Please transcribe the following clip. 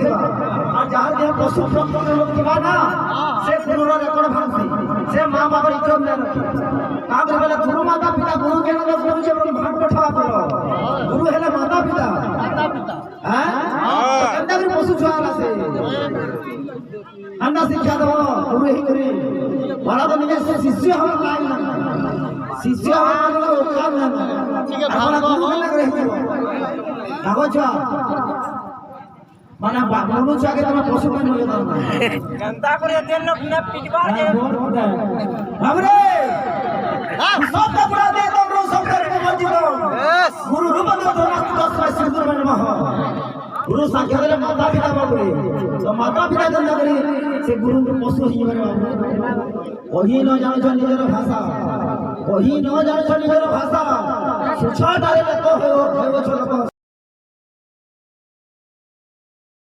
दिवा और जहां जे पशु संपन्न लोग दिवा ना से गुरुर रेकर्ड भांसी से मां बाप इज्जत न रखी काम बेला गुरु माता पिता गुरु के न गुरु जे भाग पठवा करो गुरु हेले माता पिता हां अंदर भी पशु छुआला से अन्ना शिक्षा दो गुरु ही करी बड़ा तो निजे शिष्य हम लाई ना शिष्य हम काम ना ठीक है भाग गुरु न करे कागज माने बाबू छाके तमे पशु बन होय गंदा करे तेल न पिटवा दे हमरे सब बड़ा दे तमरो सब करे मर्जी दो गुरु रूप दो 10 सिंदूर में मह गुरु साक्षात रे माता पिता बाबू तो माता पिता गंदा करे से गुरु के पशु ही करे बाबू वही न जानो छ निजर भाषा वही न जानो छ निजर भाषा सुछा डाले तो हो छ